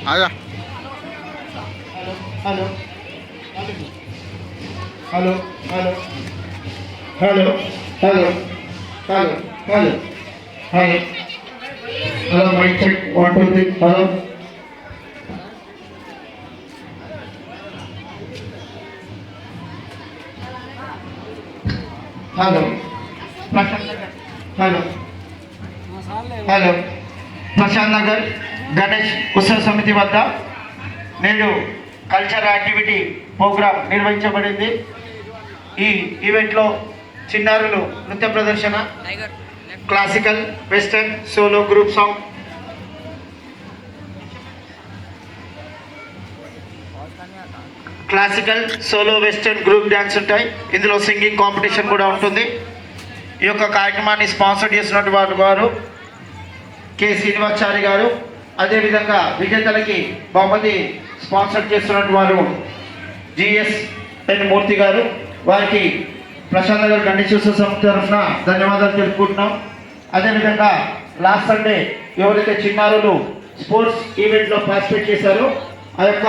आजा hello hello hello hello hello hello hello hello hello mike check 1 2 3 hello hello hello hello Prashant Nagar Ganesh ఉత్సవ సమితి వద్ద నేడు కల్చర్ యాక్టివిటీ ప్రోగ్రాం నిర్వహించబడింది. ఈ ఈవెంట్లో చిన్నారులు నృత్య ప్రదర్శన, classical, western, solo, group song, classical, solo, western, group dance ఉంటాయి. ఇందులో సింగింగ్ కాంపిటీషన్ కూడా ఉంటుంది. ఈ యొక్క కార్యక్రమాన్ని స్పాన్సర్ చేసినటువంటి వారు కె శ్రీనివాచారి గారు. అదేవిధంగా విజేతలకి బహుమతి స్పాన్సర్ చేస్తున్నటువంటి వారు జిఎస్ఎన్ మూర్తి గారు. వారికి ప్రశాంత్ నగర్ గణేష్ ఉత్సవ సమితి తరఫున ధన్యవాదాలు తెలుపుకుంటున్నాం. అదేవిధంగా లాస్ట్ సండే ఎవరైతే చిన్నారులు స్పోర్ట్స్ ఈవెంట్లో పార్టిసిపేట్ చేశారో ఆ యొక్క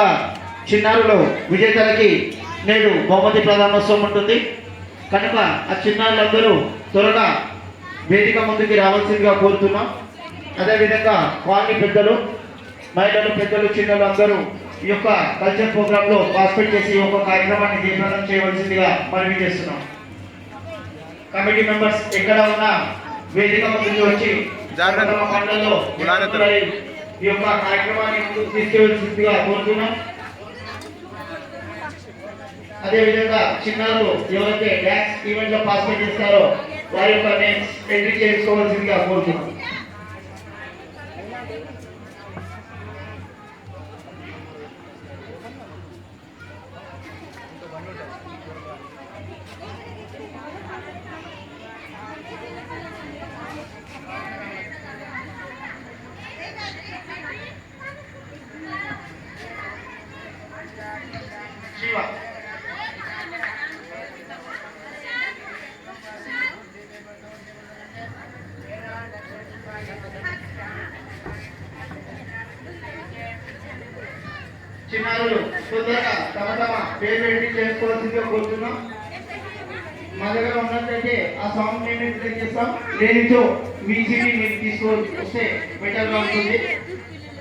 చిన్నారులు విజేతలకి నేడు బహుమతి ప్రదానోత్సవం ఉంటుంది. కనుక ఆ చిన్నారులందరూ త్వరగా వేదిక ముందుకి రావాల్సిందిగా కోరుతున్నాం. అదేవిధంగా కాలనీ పెద్దలు, మహిళలు, పెద్దలు, చిన్నలు అందరూ ఈ యొక్క కల్చర్ ప్రోగ్రాంలో పార్టిసిపేట్ చేసి ఈ యొక్క కార్యక్రమాన్ని జయప్రదం చేయవలసిందిగా మనవి చేస్తున్నాం. కమిటీ మెంబర్స్ ఎక్కడ ఉన్నా వేదిక ముందుకు వచ్చి మండలంలో ఈ యొక్క కార్యక్రమాన్ని ముందుకు తీసుకెళ్లవలసిందిగా కోరుతున్నాం. అదేవిధంగా చిన్నారులు ఎవరైతే డ్యాన్స్ ఈవెంట్ లో పార్టిసిపేట్ చేస్తారో వారి యొక్క నేమ్స్ ఎంట్రీ చేసుకోవాల్సిందిగా కోరుతున్నాం. శివ చిన్నారులు తొందరగా తమ పేరు ఎంట్రీ చేసుకోవాల్సిందిగా కోరుతున్నాం. మా దగ్గర ఉన్నట్లయితే ఆ సాంగ్ మేము ఎంట్రీ చేస్తాం. లేనిచో మీ సిటీ మీరు తీసుకొని వస్తే బెటర్గా ఉంటుంది.